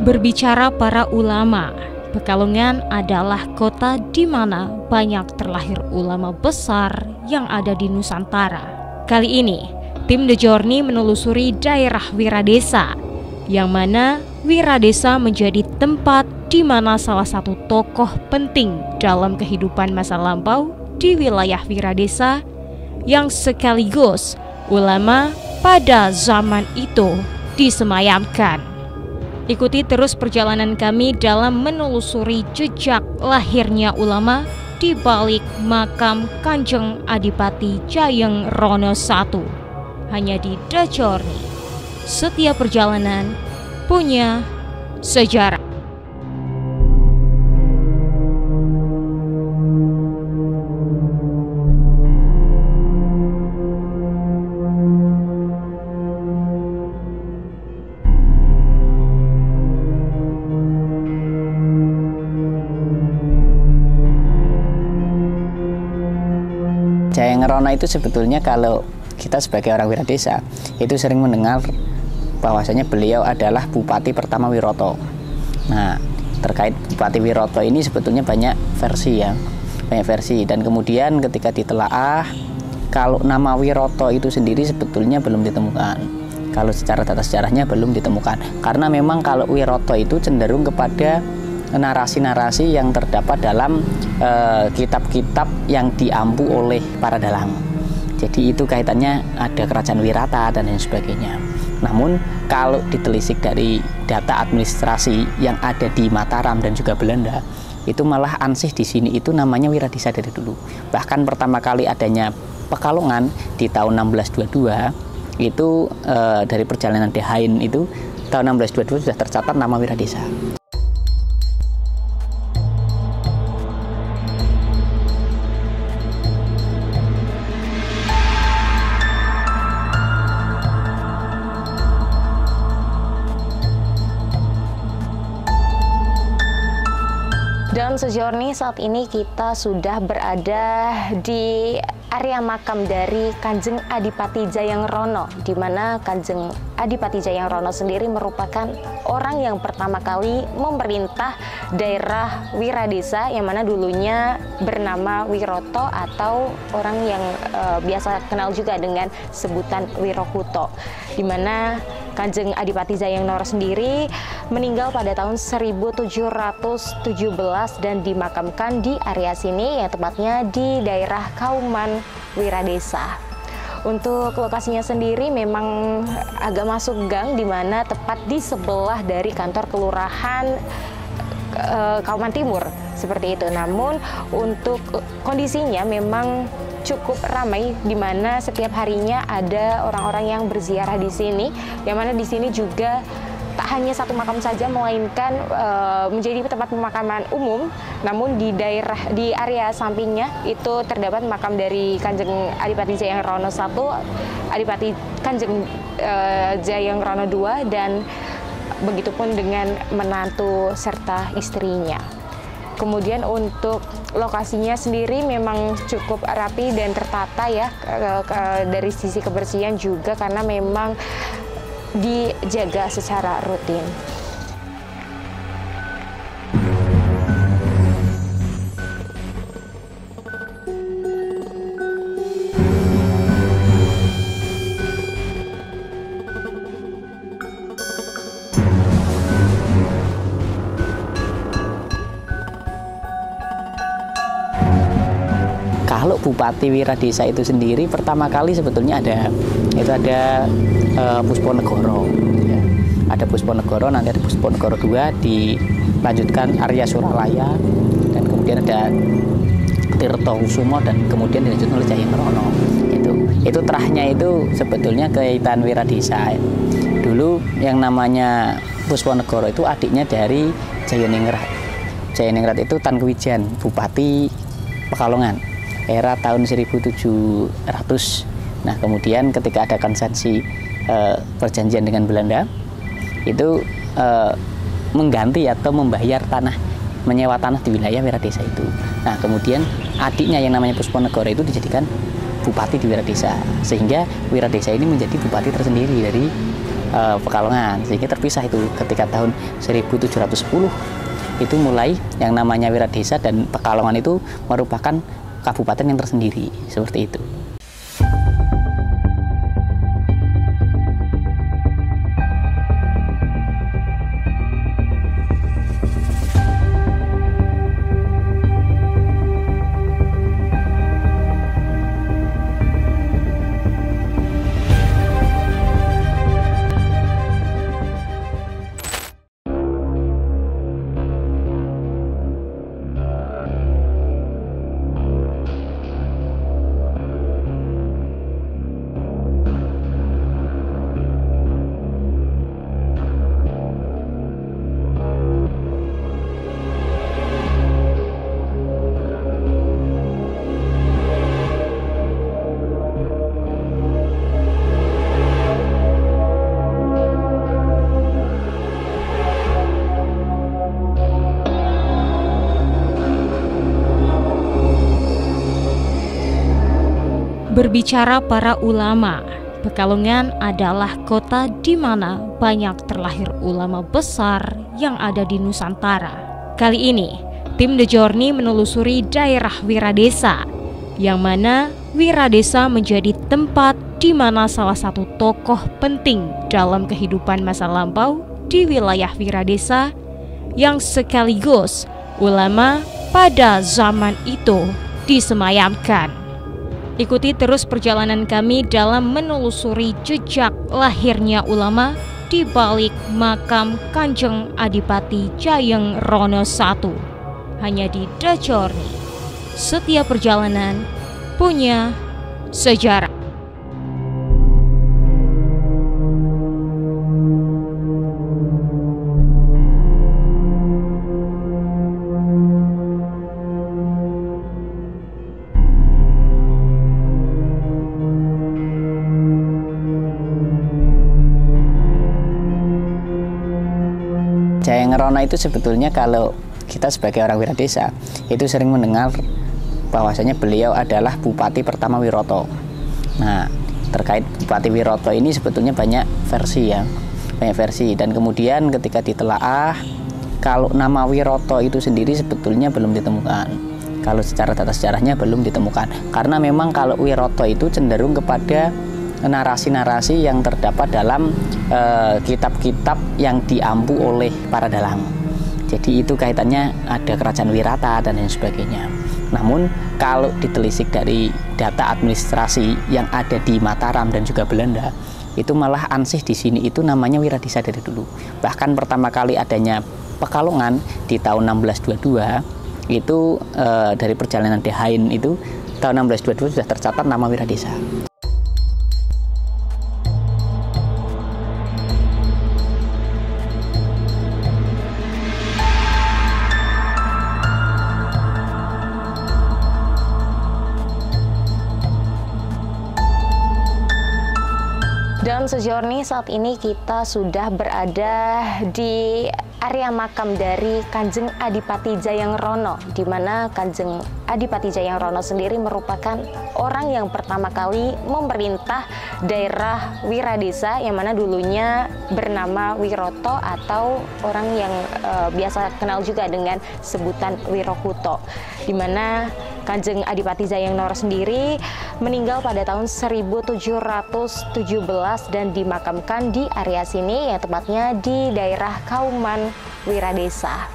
Berbicara para ulama, Pekalongan adalah kota di mana banyak terlahir ulama besar yang ada di Nusantara. Kali ini, tim The Journey menelusuri daerah Wiradesa, yang mana Wiradesa menjadi tempat di mana salah satu tokoh penting dalam kehidupan masa lampau di wilayah Wiradesa yang sekaligus ulama pada zaman itu disemayamkan. Ikuti terus perjalanan kami dalam menelusuri jejak lahirnya ulama di balik makam Kanjeng Adipati Jayeng Rono I. Hanya di The Journey. Setiap perjalanan punya sejarah. Jayeng Rono itu sebetulnya kalau kita sebagai orang Wiradesa itu sering mendengar bahwasanya beliau adalah Bupati pertama Wiroto. Nah, terkait Bupati Wiroto ini sebetulnya banyak versi ya, banyak versi. Dan kemudian ketika ditelaah, kalau nama Wiroto itu sendiri sebetulnya belum ditemukan. Kalau secara data sejarahnya belum ditemukan. Karena memang kalau Wiroto itu cenderung kepada narasi-narasi yang terdapat dalam kitab-kitab yang diampu oleh para dalang. Jadi itu kaitannya ada kerajaan Wirata dan lain sebagainya. Namun kalau ditelisik dari data administrasi yang ada di Mataram dan juga Belanda, itu malah ansih di sini itu namanya Wiradesa dari dulu. Bahkan pertama kali adanya Pekalongan di tahun 1622 itu dari perjalanan De Haen itu tahun 1622 sudah tercatat nama Wiradesa. Dalam sejourney saat ini kita sudah berada di area makam dari Kanjeng Adipati Jayeng Rono, di mana Kanjeng Adipati Jayeng Rono sendiri merupakan orang yang pertama kali memerintah daerah Wiradesa yang mana dulunya bernama Wiroto atau orang yang biasa kenal juga dengan sebutan Wirokuto, di mana Kanjeng Adipati Jayeng Rono sendiri meninggal pada tahun 1717 dan dimakamkan di area sini, yang tepatnya di daerah Kauman Wiradesa. Untuk lokasinya sendiri memang agak masuk gang, di mana tepat di sebelah dari kantor kelurahan Kauman Timur seperti itu. Namun untuk kondisinya memang cukup ramai, di mana setiap harinya ada orang-orang yang berziarah di sini, yang mana di sini juga tak hanya satu makam saja, melainkan menjadi tempat pemakaman umum. Namun di area sampingnya itu terdapat makam dari Kanjeng Adipati Jayeng Rono I, Adipati Kanjeng Jayeng Rono II, dan begitupun dengan menantu serta istrinya. Kemudian untuk lokasinya sendiri memang cukup rapi dan tertata ya, dari sisi kebersihan juga karena memang dijaga secara rutin. Kalau Bupati Wiradesa itu sendiri pertama kali sebetulnya ada Pusponegoro, ya. Ada Pusponegoro, nanti ada Pusponegoro II, dilanjutkan Arya Suralaya, dan kemudian ada Tirtokusumo, dan kemudian dilanjutkan oleh Jayeng Rono. Itu terahnya itu sebetulnya kaitan Wiradesa. Dulu yang namanya Pusponegoro itu adiknya dari Jayaningrat. Jayaningrat itu Tan Kewijan, Bupati Pekalongan era tahun 1700. Nah, kemudian ketika ada konsensi perjanjian dengan Belanda, itu mengganti atau membayar tanah, menyewa tanah di wilayah Wiradesa itu. Nah, kemudian adiknya yang namanya Pusponegoro itu dijadikan bupati di Wiradesa, sehingga Wiradesa ini menjadi bupati tersendiri dari Pekalongan, sehingga terpisah itu ketika tahun 1710 itu mulai yang namanya Wiradesa, dan Pekalongan itu merupakan kabupaten yang tersendiri seperti itu. Berbicara para ulama, Pekalongan adalah kota di mana banyak terlahir ulama besar yang ada di Nusantara. Kali ini, tim The Journey menelusuri daerah Wiradesa, yang mana Wiradesa menjadi tempat di mana salah satu tokoh penting dalam kehidupan masa lampau di wilayah Wiradesa yang sekaligus ulama pada zaman itu disemayamkan. Ikuti terus perjalanan kami dalam menelusuri jejak lahirnya ulama di balik makam Kanjeng Adipati Jayeng Rono I. Hanya di The Journey. Setiap perjalanan punya sejarah. Jayeng Rono itu sebetulnya kalau kita sebagai orang Wiradesa itu sering mendengar bahwasanya beliau adalah Bupati pertama Wiroto. Nah, terkait Bupati Wiroto ini sebetulnya banyak versi ya, banyak versi, dan kemudian ketika ditelaah kalau nama Wiroto itu sendiri sebetulnya belum ditemukan. Kalau secara data sejarahnya belum ditemukan, karena memang kalau Wiroto itu cenderung kepada narasi-narasi yang terdapat dalam kitab-kitab yang diampu oleh para dalang. Jadi itu kaitannya ada kerajaan Wirata dan lain sebagainya. Namun kalau ditelisik dari data administrasi yang ada di Mataram dan juga Belanda, itu malah ansih di sini itu namanya Wiradesa dari dulu. Bahkan pertama kali adanya Pekalongan di tahun 1622 itu dari perjalanan De Haen itu tahun 1622 sudah tercatat nama Wiradesa. Dan sejauh saat ini kita sudah berada di area makam dari Kanjeng Adipati Jayeng Rono, di mana Kanjeng Adipati Jayeng Rono sendiri merupakan orang yang pertama kali memerintah daerah Wiradesa, yang mana dulunya bernama Wiroto atau orang yang biasa kenal juga dengan sebutan Wirokuto, di mana Kanjeng Adipati Jayeng Rono sendiri meninggal pada tahun 1717 dan dimakamkan di area sini, yang tepatnya di daerah Kauman Wiradesa.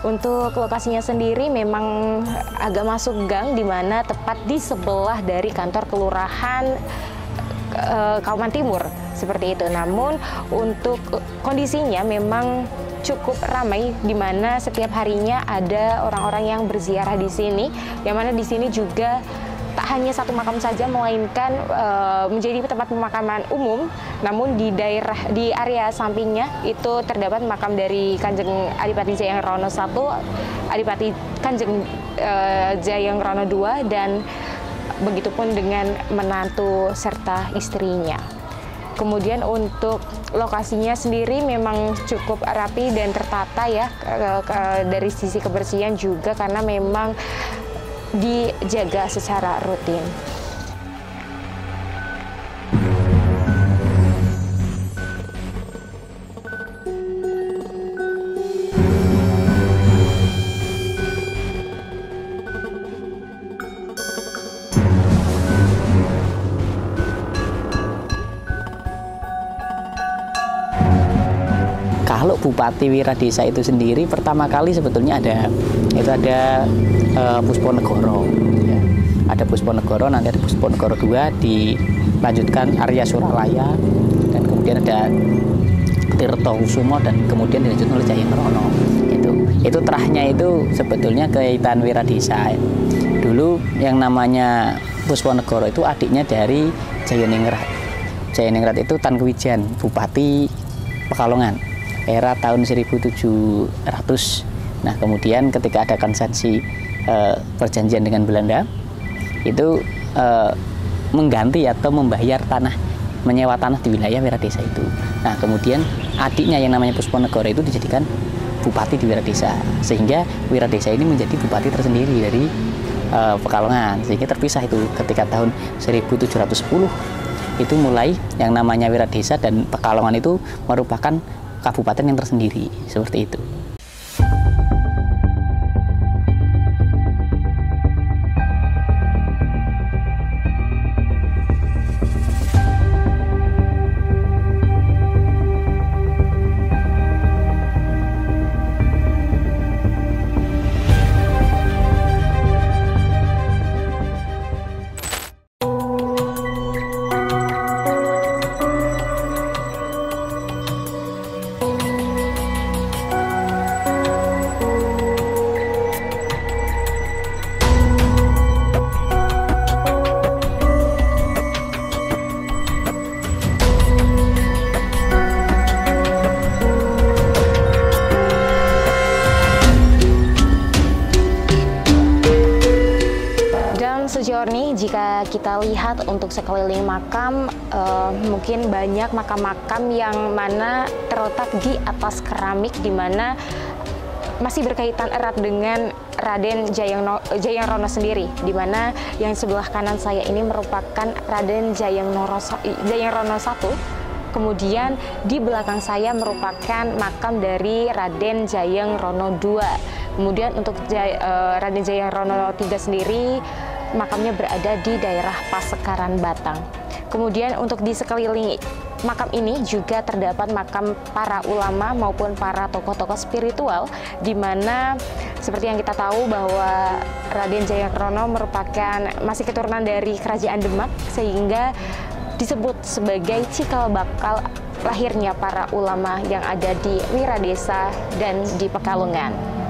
Untuk lokasinya sendiri memang agak masuk gang, di mana tepat di sebelah dari kantor kelurahan Kauman Timur seperti itu. Namun untuk kondisinya memang cukup ramai, di mana setiap harinya ada orang-orang yang berziarah di sini, yang mana di sini juga tak hanya satu makam saja, melainkan menjadi tempat pemakaman umum. Namun di area sampingnya itu terdapat makam dari Kanjeng Adipati Jayeng Rono I, Adipati Kanjeng Jayeng Rono II, dan begitupun dengan menantu serta istrinya. Kemudian untuk lokasinya sendiri memang cukup rapi dan tertata ya, dari sisi kebersihan juga, karena memang dijaga secara rutin. Bupati Wiradesa itu sendiri pertama kali sebetulnya ada Pusponegoro, ya. Ada Pusponegoro, nanti ada Pusponegoro 2, dilanjutkan Arya Suralaya, dan kemudian ada Tirtokusumo, dan kemudian dilanjutkan oleh Jayeng Rono. Itu terahnya itu sebetulnya kaitan Wiradesa. Dulu yang namanya Pusponegoro itu adiknya dari Jayaningrat. Jayaningrat itu Tan Kwijan, Bupati Pekalongan era tahun 1700. Nah, kemudian ketika ada konsensi perjanjian dengan Belanda, itu mengganti atau membayar tanah, menyewa tanah di wilayah Wiradesa itu. Nah, kemudian adiknya yang namanya Pusponegoro itu dijadikan bupati di Wiradesa, sehingga Wiradesa ini menjadi bupati tersendiri dari Pekalongan, sehingga terpisah itu ketika tahun 1710 itu mulai yang namanya Wiradesa dan Pekalongan itu merupakan kabupaten yang tersendiri, seperti itu. Sejauh ini jika kita lihat untuk sekeliling makam, mungkin banyak makam-makam yang mana terletak di atas keramik, di mana masih berkaitan erat dengan Raden Jayeng Rono sendiri, di mana yang sebelah kanan saya ini merupakan Raden Jayeng Rono I. Kemudian di belakang saya merupakan makam dari Raden Jayeng Rono II. Kemudian untuk Raden Jayeng Rono III sendiri makamnya berada di daerah Pasekaran, Batang. Kemudian untuk di sekeliling makam ini juga terdapat makam para ulama maupun para tokoh-tokoh spiritual, di mana seperti yang kita tahu bahwa Raden Jayeng Rono merupakan masih keturunan dari Kerajaan Demak, sehingga disebut sebagai cikal bakal lahirnya para ulama yang ada di Wiradesa dan di Pekalongan.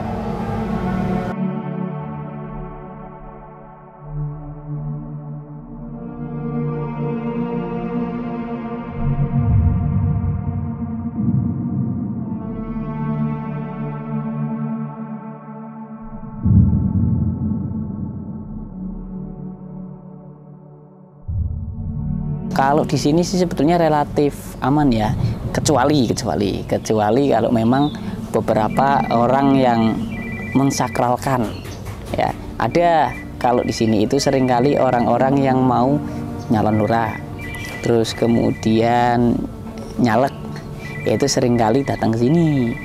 Kalau di sini sih sebetulnya relatif aman ya, kecuali kalau memang beberapa orang yang mensakralkan ya. Ada kalau di sini itu seringkali orang-orang yang mau nyalon lurah, terus kemudian nyalek, yaitu seringkali datang ke sini.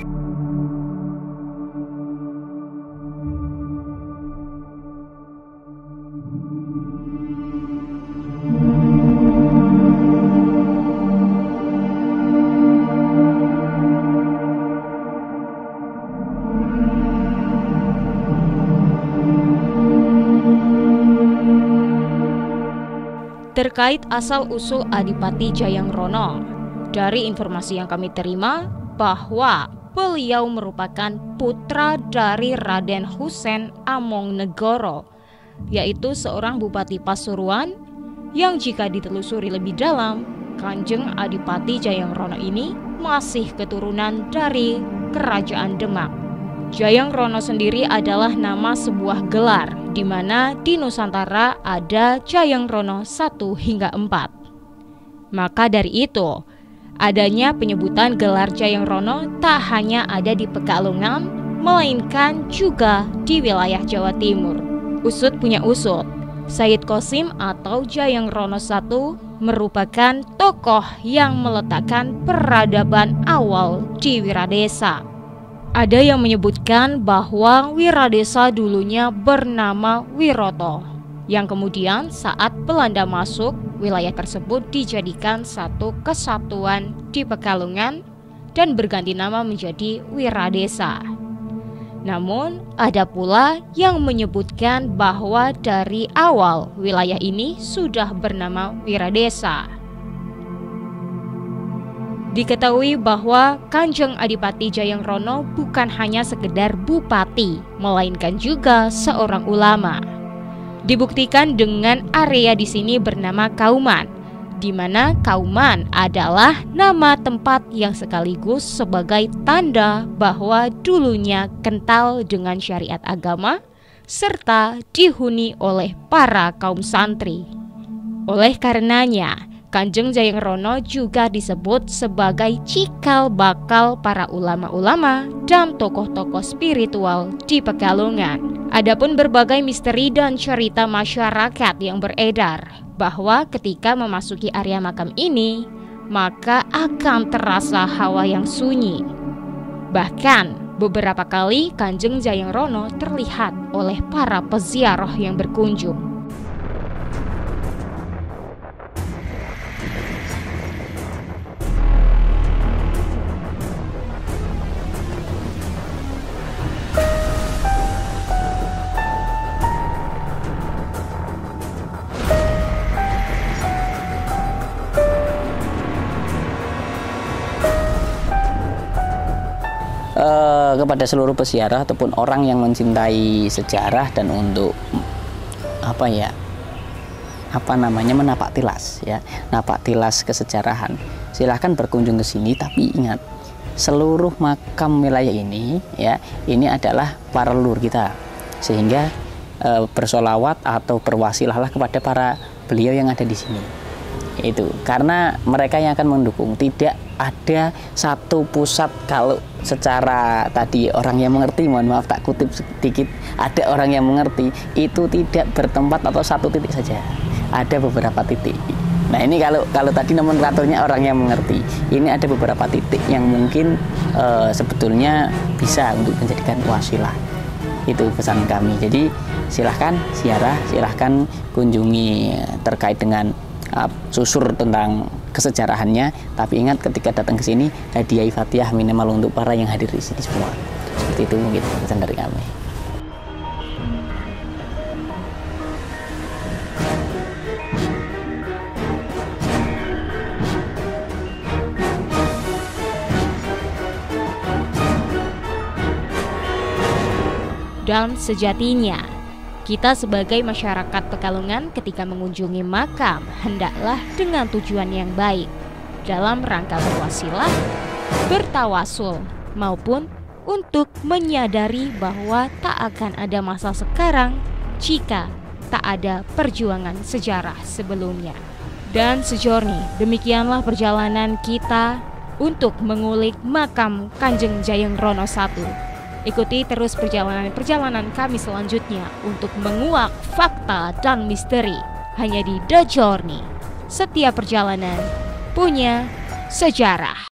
Terkait asal-usul Adipati Jayeng Rono, dari informasi yang kami terima bahwa beliau merupakan putra dari Raden Husein Amongnegoro, yaitu seorang bupati Pasuruan yang jika ditelusuri lebih dalam, Kanjeng Adipati Jayeng Rono ini masih keturunan dari Kerajaan Demak. Jayeng Rono sendiri adalah nama sebuah gelar, di mana di Nusantara ada Jayeng Rono 1 hingga 4. Maka dari itu, adanya penyebutan gelar Jayeng Rono tak hanya ada di Pekalongan, melainkan juga di wilayah Jawa Timur. Usut punya usut, Said Qasim atau Jayeng Rono I merupakan tokoh yang meletakkan peradaban awal di Wiradesa. Ada yang menyebutkan bahwa Wiradesa dulunya bernama Wiroto, yang kemudian saat Belanda masuk, wilayah tersebut dijadikan satu kesatuan di Pekalongan dan berganti nama menjadi Wiradesa. Namun, ada pula yang menyebutkan bahwa dari awal wilayah ini sudah bernama Wiradesa. Diketahui bahwa Kanjeng Adipati Jayangrono bukan hanya sekedar bupati, melainkan juga seorang ulama. Dibuktikan dengan area di sini bernama Kauman, di mana Kauman adalah nama tempat yang sekaligus sebagai tanda bahwa dulunya kental dengan syariat agama serta dihuni oleh para kaum santri. Oleh karenanya, Kanjeng Jayangrono juga disebut sebagai cikal bakal para ulama-ulama dan tokoh-tokoh spiritual di Pekalongan. Adapun berbagai misteri dan cerita masyarakat yang beredar bahwa ketika memasuki area makam ini, maka akan terasa hawa yang sunyi. Bahkan beberapa kali Kanjeng Jayangrono terlihat oleh para peziarah yang berkunjung. Kepada seluruh peziarah ataupun orang yang mencintai sejarah dan untuk menapak tilas napak tilas kesejarahan, silahkan berkunjung ke sini. Tapi ingat, seluruh makam wilayah ini ini adalah para leluhur kita, sehingga bersolawat atau berwasilahlah kepada para beliau yang ada di sini. Itu karena mereka yang akan mendukung. Tidak ada satu pusat, kalau secara tadi orang yang mengerti, mohon maaf tak kutip sedikit, ada orang yang mengerti, itu tidak bertempat atau satu titik saja, ada beberapa titik. Nah ini kalau tadi nomenklaturnya orang yang mengerti, ini ada beberapa titik yang mungkin sebetulnya bisa untuk menjadikan wasilah. Itu pesan kami. Jadi silahkan ziarah, silahkan kunjungi terkait dengan susur tentang kesejarahannya. Tapi ingat, ketika datang ke sini, hadiah Fatihah minimal untuk para yang hadir di sini semua. Seperti itu mungkin pesan dari kami. Dan sejatinya, kita sebagai masyarakat Pekalongan ketika mengunjungi makam hendaklah dengan tujuan yang baik dalam rangka berwasilah, bertawasul, maupun untuk menyadari bahwa tak akan ada masa sekarang jika tak ada perjuangan sejarah sebelumnya. Dan sejorni demikianlah perjalanan kita untuk mengulik makam Kanjeng Jayangrono I. Ikuti terus perjalanan kami selanjutnya untuk menguak fakta dan misteri hanya di The Journey. Setiap perjalanan punya sejarah.